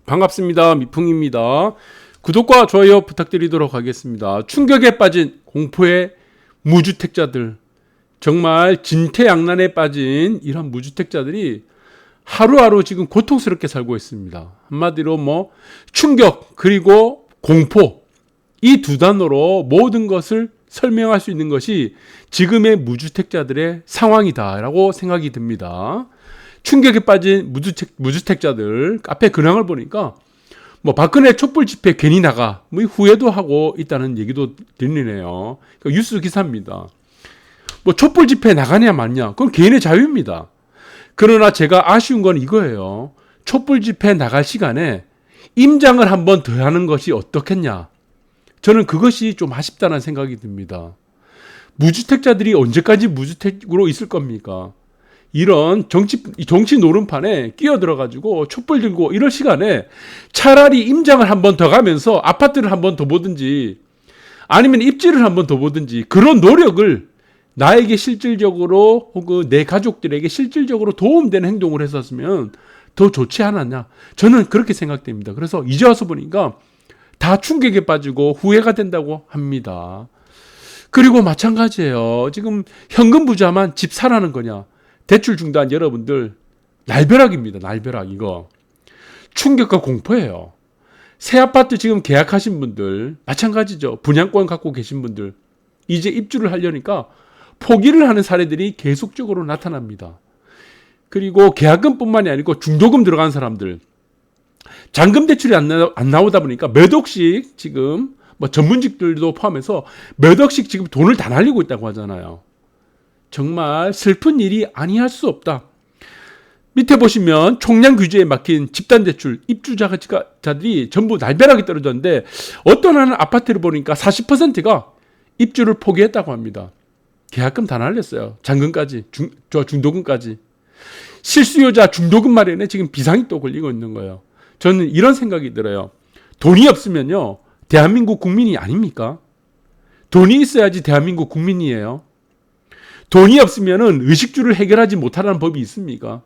반갑습니다. 미풍입니다. 구독과 좋아요 부탁드리도록 하겠습니다. 충격에 빠진 공포의 무주택자들, 정말 진퇴양난에 빠진 이런 무주택자들이 하루하루 지금 고통스럽게 살고 있습니다. 한마디로 충격 그리고 공포, 이 두 단어로 모든 것을 설명할 수 있는 것이 지금의 무주택자들의 상황이다라고 생각이 듭니다. 충격에 빠진 무주택자들 카페 근황을 보니까 박근혜 촛불 집회 괜히 나가 후회도 하고 있다는 얘기도 들리네요. 뉴스 기사입니다. 촛불 집회 나가냐 마냐 그건 개인의 자유입니다. 그러나 제가 아쉬운 건 이거예요. 촛불 집회 나갈 시간에 임장을 한번 더 하는 것이 어떻겠냐. 저는 그것이 좀 아쉽다는 생각이 듭니다. 무주택자들이 언제까지 무주택으로 있을 겁니까? 이런 정치 노름판에 끼어들어가지고 촛불 들고 이럴 시간에 차라리 임장을 한 번 더 가면서 아파트를 한 번 더 보든지 아니면 입지를 한 번 더 보든지 그런 노력을 나에게 실질적으로 혹은 내 가족들에게 실질적으로 도움되는 행동을 했었으면 더 좋지 않았냐. 저는 그렇게 생각됩니다. 그래서 이제 와서 보니까 다 충격에 빠지고 후회가 된다고 합니다. 그리고 마찬가지예요. 지금 현금 부자만 집 사라는 거냐. 대출 중단 여러분들 날벼락입니다. 날벼락 이거. 충격과 공포예요. 새 아파트 지금 계약하신 분들 마찬가지죠. 분양권 갖고 계신 분들 이제 입주를 하려니까 포기를 하는 사례들이 계속적으로 나타납니다. 그리고 계약금뿐만이 아니고 중도금 들어간 사람들 잔금 대출이 안 나오다 보니까 몇 억씩 지금 전문직들도 포함해서 몇 억씩 지금 돈을 다 날리고 있다고 하잖아요. 정말 슬픈 일이 아니할 수 없다. 밑에 보시면 총량 규제에 막힌 집단대출 입주자들이 전부 날벼락이 떨어졌는데 어떤 하는 아파트를 보니까 40%가 입주를 포기했다고 합니다. 계약금 다 날렸어요. 잔금까지 중도금까지. 실수요자 중도금 마련에 지금 비상이 또 걸리고 있는 거예요. 저는 이런 생각이 들어요. 돈이 없으면요 대한민국 국민이 아닙니까? 돈이 있어야지 대한민국 국민이에요. 돈이 없으면은 의식주를 해결하지 못하라는 법이 있습니까?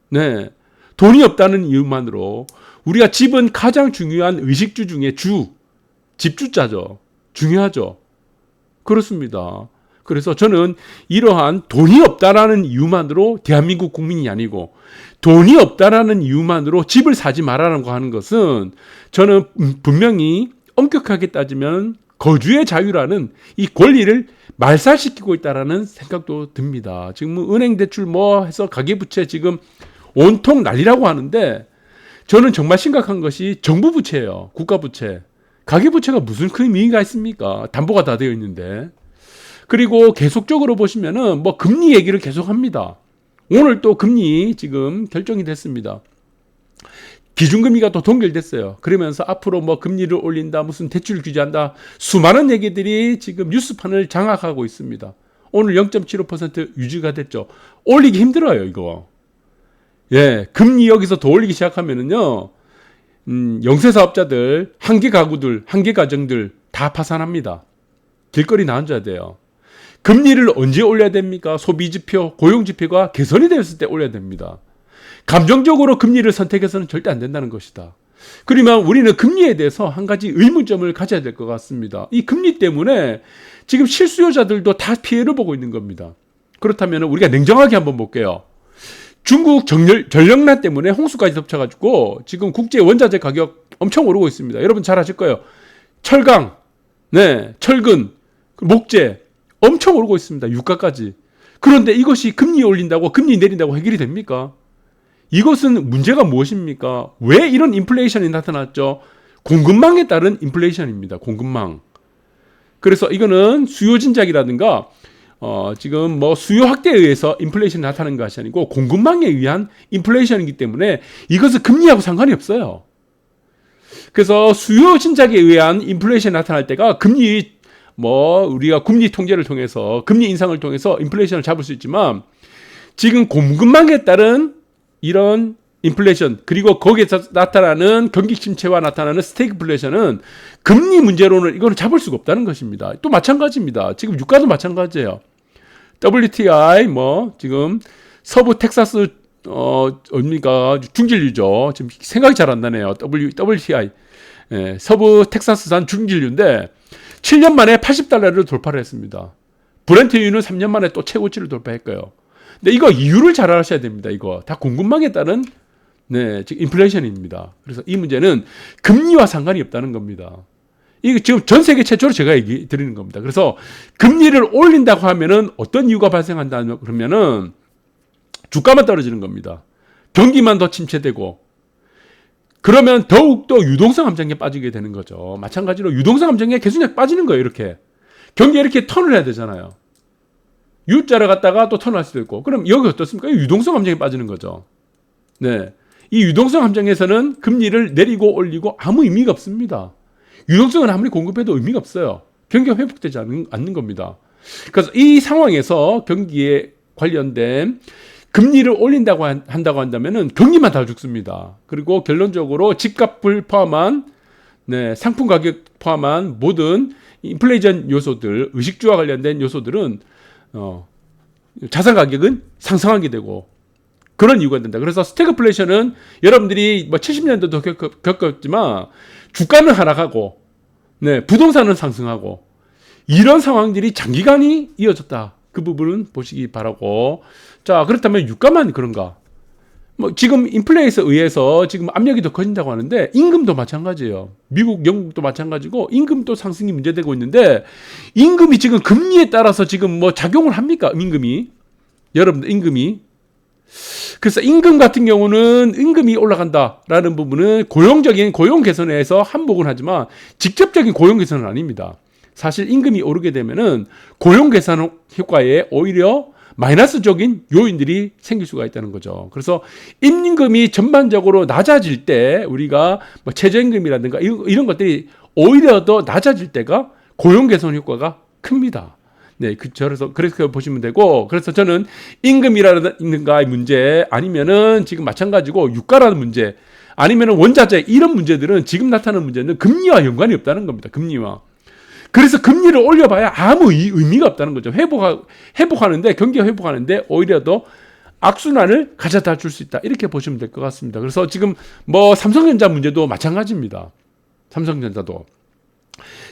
네. 돈이 없다는 이유만으로 우리가 집은 가장 중요한 의식주 중에 집주자죠. 중요하죠. 그렇습니다. 그래서 저는 이러한 돈이 없다라는 이유만으로 대한민국 국민이 아니고 돈이 없다라는 이유만으로 집을 사지 말라고 하는 것은 저는 분명히 엄격하게 따지면 거주의 자유라는 이 권리를 말살시키고 있다라는 생각도 듭니다. 지금 은행 대출 해서 가계부채 지금 온통 난리라고 하는데 저는 정말 심각한 것이 정부 부채예요. 국가 부채. 가계부채가 무슨 큰 의미가 있습니까? 담보가 다 되어 있는데. 그리고 계속적으로 보시면은 금리 얘기를 계속 합니다. 오늘 또 금리 지금 결정이 됐습니다. 기준금리가 또 동결됐어요. 그러면서 앞으로 금리를 올린다, 무슨 대출 규제한다, 수많은 얘기들이 지금 뉴스판을 장악하고 있습니다. 오늘 0.75% 유지가 됐죠. 올리기 힘들어요, 이거. 예, 금리 여기서 더 올리기 시작하면은요, 영세 사업자들, 한계 가구들, 한계 가정들 다 파산합니다. 길거리 나앉아야 돼요. 금리를 언제 올려야 됩니까? 소비지표, 고용지표가 개선이 되었을 때 올려야 됩니다. 감정적으로 금리를 선택해서는 절대 안 된다는 것이다. 그러면 우리는 금리에 대해서 한 가지 의문점을 가져야 될 것 같습니다. 이 금리 때문에 지금 실수요자들도 다 피해를 보고 있는 겁니다. 그렇다면 우리가 냉정하게 한번 볼게요. 중국 전력난 때문에 홍수까지 덮쳐가지고 지금 국제 원자재 가격 엄청 오르고 있습니다. 여러분 잘 아실 거예요. 철강, 철근, 목재 엄청 오르고 있습니다. 유가까지. 그런데 이것이 금리 올린다고 금리 내린다고 해결이 됩니까? 이것은 문제가 무엇입니까? 왜 이런 인플레이션이 나타났죠? 공급망에 따른 인플레이션입니다. 공급망. 그래서 이거는 수요 진작이라든가 지금 수요 확대에 의해서 인플레이션이 나타나는 것이 아니고 공급망에 의한 인플레이션이기 때문에 이것은 금리하고 상관이 없어요. 그래서 수요 진작에 의한 인플레이션이 나타날 때가 금리 우리가 금리 통제를 통해서 금리 인상을 통해서 인플레이션을 잡을 수 있지만 지금 공급망에 따른 이런 인플레이션 그리고 거기에서 나타나는 경기 침체와 나타나는 스태그플레이션은 금리 문제로는 이거는 잡을 수가 없다는 것입니다. 또 마찬가지입니다. 지금 유가도 마찬가지예요. WTI 지금 서부 텍사스 뭡니까? 중진류죠. 지금 생각이 잘 안 나네요. WTI. 예, 서부 텍사스산 중진류인데 7년 만에 $80를 돌파를 했습니다. 브렌트유는 3년 만에 또 최고치를 돌파했고요. 근데 이거 이유를 잘 알아셔야 됩니다. 이거 다 공급망에 따른 지금 인플레이션입니다. 그래서 이 문제는 금리와 상관이 없다는 겁니다. 이게 지금 전 세계 최초로 제가 얘기 드리는 겁니다. 그래서 금리를 올린다고 하면은 어떤 이유가 발생한다 그러면은 주가만 떨어지는 겁니다. 경기만 더 침체되고 그러면 더욱더 유동성 함정에 빠지게 되는 거죠. 마찬가지로 유동성 함정에 계속 빠지는 거예요. 이렇게 경기에 이렇게 턴을 해야 되잖아요. U자를 갖다가 또 턴할 수도 있고 그럼 여기 어떻습니까? 유동성 함정에 빠지는 거죠. 네, 이 유동성 함정에서는 금리를 내리고 올리고 아무 의미가 없습니다. 유동성은 아무리 공급해도 의미가 없어요. 경기가 회복되지 않는 겁니다. 그래서 이 상황에서 경기에 관련된 금리를 올린다고 한다고 한다면은 경기만 다 죽습니다. 그리고 결론적으로 집값을 포함한 상품 가격 포함한 모든 인플레이션 요소들, 의식주와 관련된 요소들은 자산 가격은 상승하게 되고 그런 이유가 된다. 그래서 스태그플레이션은 여러분들이 뭐 70년대도 겪었지만 주가는 하락하고 부동산은 상승하고 이런 상황들이 장기간이 이어졌다. 그 부분은 보시기 바라고. 자, 그렇다면 유가만 그런가? 뭐 지금 인플레이에 의해서 지금 압력이 더 커진다고 하는데 임금도 마찬가지예요. 미국, 영국도 마찬가지고 임금도 상승이 문제되고 있는데 임금이 지금 금리에 따라서 지금 뭐 작용을 합니까? 임금이. 여러분들 임금이. 그래서 임금 같은 경우는 임금이 올라간다라는 부분은 고용적인 고용 개선에서 한몫은 하지만 직접적인 고용 개선은 아닙니다. 사실 임금이 오르게 되면은 고용 개선 효과에 오히려 마이너스적인 요인들이 생길 수가 있다는 거죠. 그래서 임금이 전반적으로 낮아질 때 우리가 뭐 최저임금이라든가 이런 것들이 오히려 더 낮아질 때가 고용 개선 효과가 큽니다. 그래서 보시면 되고, 그래서 저는 임금이라든가의 문제 아니면은 지금 마찬가지고 유가라는 문제 아니면은 원자재 이런 문제들은 지금 나타나는 문제는 금리와 연관이 없다는 겁니다. 금리와. 그래서 금리를 올려봐야 아무 의미가 없다는 거죠. 회복하는데 경기가 회복하는데 오히려 더 악순환을 가져다 줄 수 있다. 이렇게 보시면 될 것 같습니다. 그래서 지금 뭐 삼성전자 문제도 마찬가지입니다. 삼성전자도.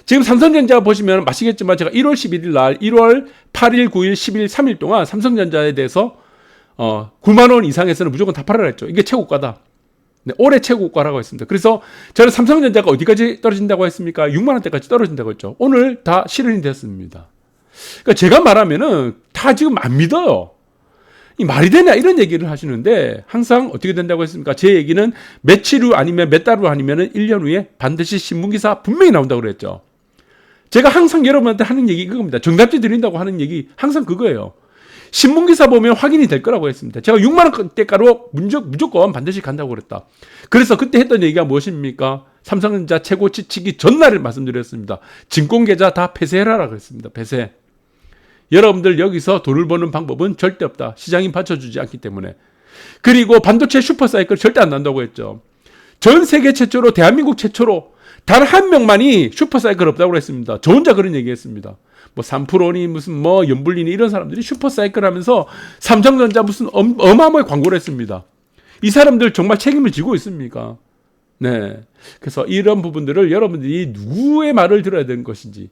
지금 삼성전자 보시면 아시겠지만 제가 1월 11일 날 1월 8일, 9일, 10일, 3일 동안 삼성전자에 대해서 9만 원 이상에서는 무조건 다 팔아라 했죠. 이게 최고가다. 올해 최고가라고 했습니다. 그래서 저는 삼성전자가 어디까지 떨어진다고 했습니까? 6만 원대까지 떨어진다고 했죠. 오늘 다 실현이 됐습니다. 그러니까 제가 말하면은 다 지금 안 믿어요. 이 말이 되냐 이런 얘기를 하시는데 항상 어떻게 된다고 했습니까? 제 얘기는 며칠 후 아니면 몇 달 후 아니면 1년 후에 반드시 신문기사 분명히 나온다고 그랬죠. 제가 항상 여러분한테 하는 얘기 그겁니다. 정답지 드린다고 하는 얘기 항상 그거예요. 신문기사 보면 확인이 될 거라고 했습니다. 제가 6만 원대가로 무조건 반드시 간다고 그랬다. 그래서 그때 했던 얘기가 무엇입니까? 삼성전자 최고치 치기 전날을 말씀드렸습니다. 증권계좌 다 폐쇄해라라고 했습니다. 폐쇄. 여러분들 여기서 돈을 버는 방법은 절대 없다. 시장이 받쳐주지 않기 때문에. 그리고 반도체 슈퍼사이클 절대 안 난다고 했죠. 전 세계 최초로 대한민국 최초로 단 한 명만이 슈퍼사이클 없다고 했습니다. 저 혼자 그런 얘기했습니다. 뭐 3%니 무슨 뭐 연불리니 이런 사람들이 슈퍼사이클 하면서 삼성전자 무슨 어마어마하게 광고를 했습니다. 이 사람들 정말 책임을 지고 있습니까? 그래서 이런 부분들을 여러분들이 누구의 말을 들어야 되는 것인지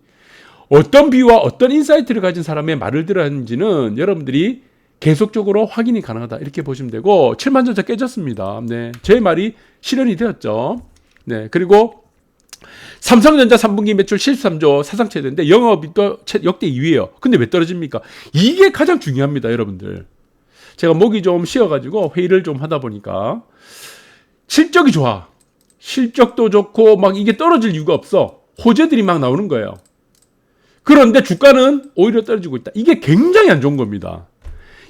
어떤 비유와 어떤 인사이트를 가진 사람의 말을 들어야 하는지는 여러분들이 계속적으로 확인이 가능하다. 이렇게 보시면 되고 7만전자 깨졌습니다. 제 말이 실현이 되었죠. 그리고 삼성전자 3분기 매출 73조 사상 최대인데 영업이 또 역대 2위예요. 근데 왜 떨어집니까? 이게 가장 중요합니다, 여러분들. 제가 목이 좀 쉬어가지고 회의를 좀 하다 보니까 실적이 좋아. 실적도 좋고 막 이게 떨어질 이유가 없어. 호재들이 막 나오는 거예요. 그런데 주가는 오히려 떨어지고 있다. 이게 굉장히 안 좋은 겁니다.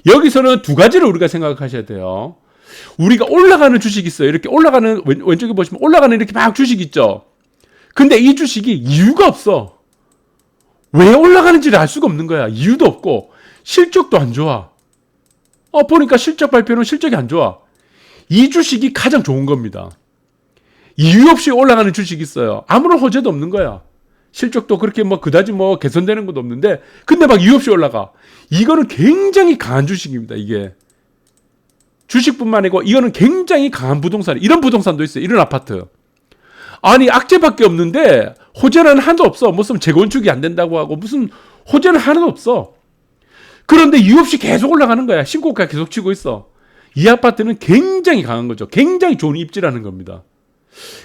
여기서는 두 가지를 우리가 생각하셔야 돼요. 우리가 올라가는 주식이 있어요. 이렇게 올라가는 왼쪽에 보시면 올라가는 이렇게 막 주식 있죠. 근데 이 주식이 이유가 없어. 왜 올라가는지를 알 수가 없는 거야. 이유도 없고 실적도 안 좋아. 보니까 실적 발표는 실적이 안 좋아. 이 주식이 가장 좋은 겁니다. 이유 없이 올라가는 주식이 있어요. 아무런 호재도 없는 거야. 실적도 그렇게 뭐 그다지 뭐 개선되는 것도 없는데 근데 막 이유 없이 올라가. 이거는 굉장히 강한 주식입니다. 이게. 주식뿐만 아니고 이거는 굉장히 강한 부동산, 이런 부동산도 있어요. 이런 아파트. 아니 악재밖에 없는데 호재는 하나도 없어. 무슨 재건축이 안 된다고 하고 무슨 호재는 하나도 없어. 그런데 이유 없이 계속 올라가는 거야. 신고가 계속 치고 있어. 이 아파트는 굉장히 강한 거죠. 굉장히 좋은 입지라는 겁니다.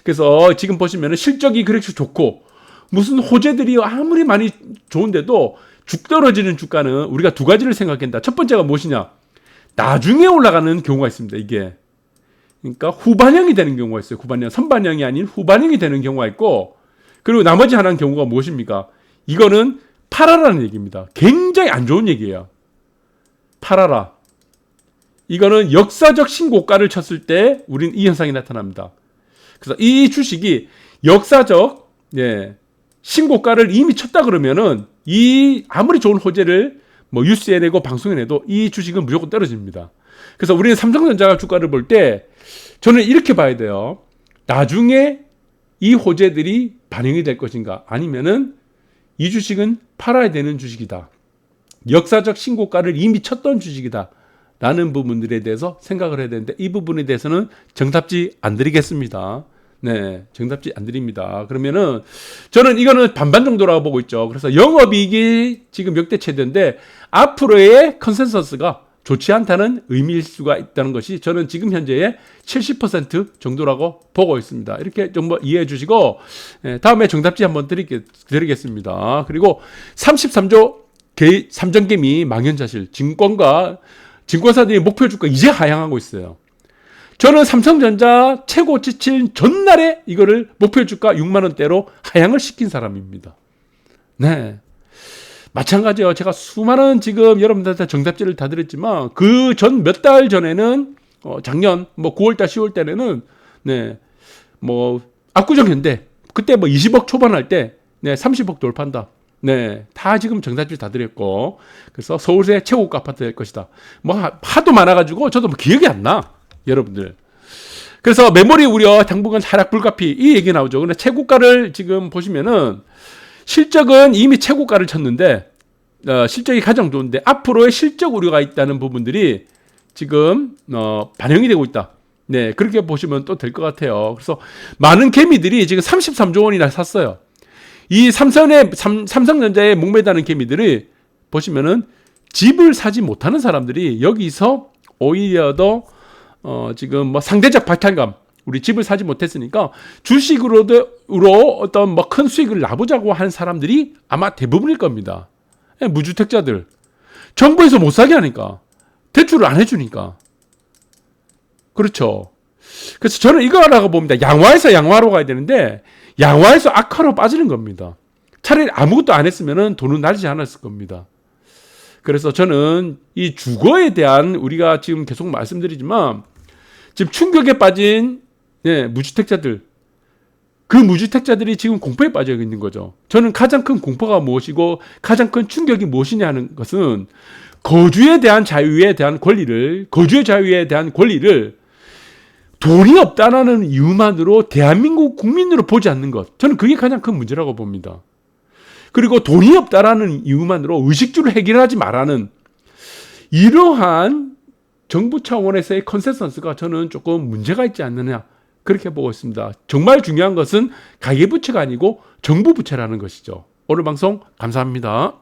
그래서 지금 보시면 실적이 그렇게 좋고 무슨 호재들이 아무리 많이 좋은데도 죽 떨어지는 주가는 우리가 두 가지를 생각한다. 첫 번째가 무엇이냐? 나중에 올라가는 경우가 있습니다. 이게. 그러니까 후반형이 되는 경우가 있어요. 후반형. 선반형이 아닌 후반형이 되는 경우가 있고, 그리고 나머지 하나는 경우가 무엇입니까? 이거는 팔아라는 얘기입니다. 굉장히 안 좋은 얘기예요. 팔아라. 이거는 역사적 신고가를 쳤을 때 우린 이 현상이 나타납니다. 그래서 이 주식이 역사적 신고가를 이미 쳤다 그러면은 이 아무리 좋은 호재를 뭐 뉴스에 내고 방송에 내도 이 주식은 무조건 떨어집니다. 그래서 우리는 삼성전자 주가를 볼 때 저는 이렇게 봐야 돼요. 나중에 이 호재들이 반영이 될 것인가, 아니면은 이 주식은 팔아야 되는 주식이다. 역사적 신고가를 이미 쳤던 주식이다. 라는 부분들에 대해서 생각을 해야 되는데 이 부분에 대해서는 정답지 안 드리겠습니다. 네, 정답지 안 드립니다. 그러면은 저는 이거는 반반 정도라고 보고 있죠. 그래서 영업이익이 지금 역대 최대인데 앞으로의 컨센서스가 좋지 않다는 의미일 수가 있다는 것이 저는 지금 현재의 70% 정도라고 보고 있습니다. 이렇게 좀 이해해 주시고 다음에 정답지 한번 드리겠습니다. 그리고 33조 삼정개미 망연자실, 증권사들이 목표 주가 이제 하향하고 있어요. 저는 삼성전자 최고 지칠 전날에 이거를 목표 주가 6만 원대로 하향을 시킨 사람입니다. 네. 마찬가지예요. 제가 수많은 지금 여러분들한테 정답지를 다 드렸지만 그 전 몇 달 전에는 작년 뭐 9월달 10월달에는 뭐 압구정 현대 그때 뭐 20억 초반할 때 30억 돌파한다. 네, 다 지금 정답지 다 드렸고, 그래서 서울의 최고가 아파트 될 것이다. 뭐 하도 많아가지고 저도 뭐 기억이 안 나, 여러분들. 그래서 메모리 우려, 당분간 하락 불가피 이 얘기 나오죠. 근데 최고가를 지금 보시면은 실적은 이미 최고가를 쳤는데 실적이 가장 좋은데 앞으로의 실적 우려가 있다는 부분들이 지금 반영이 되고 있다. 네, 그렇게 보시면 또 될 것 같아요. 그래서 많은 개미들이 지금 33조 원이나 샀어요. 이 삼성전자에 목매다는 개미들이 보시면은 집을 사지 못하는 사람들이 여기서 오히려 더 지금 뭐 상대적 박탈감, 우리 집을 사지 못했으니까 주식으로 어떤 뭐 큰 수익을 나보자고 하는 사람들이 아마 대부분일 겁니다. 무주택자들, 정부에서 못 사게 하니까, 대출을 안 해주니까. 그렇죠. 그래서 저는 이거라고 봅니다. 양화에서 양화로 가야 되는데 양화에서 악화로 빠지는 겁니다. 차라리 아무것도 안 했으면 돈은 날지 않았을 겁니다. 그래서 저는 이 주거에 대한 우리가 지금 계속 말씀드리지만 지금 충격에 빠진 무주택자들, 그 무주택자들이 지금 공포에 빠져 있는 거죠. 저는 가장 큰 공포가 무엇이고 가장 큰 충격이 무엇이냐 하는 것은 거주에 대한 자유에 대한 권리를, 거주의 자유에 대한 권리를 돈이 없다는 이유만으로 대한민국 국민으로 보지 않는 것. 저는 그게 가장 큰 문제라고 봅니다. 그리고 돈이 없다라는 이유만으로 의식주를 해결하지 말라는 이러한 정부 차원에서의 컨센서스가 저는 조금 문제가 있지 않느냐, 그렇게 보고 있습니다. 정말 중요한 것은 가계부채가 아니고 정부 부채라는 것이죠. 오늘 방송 감사합니다.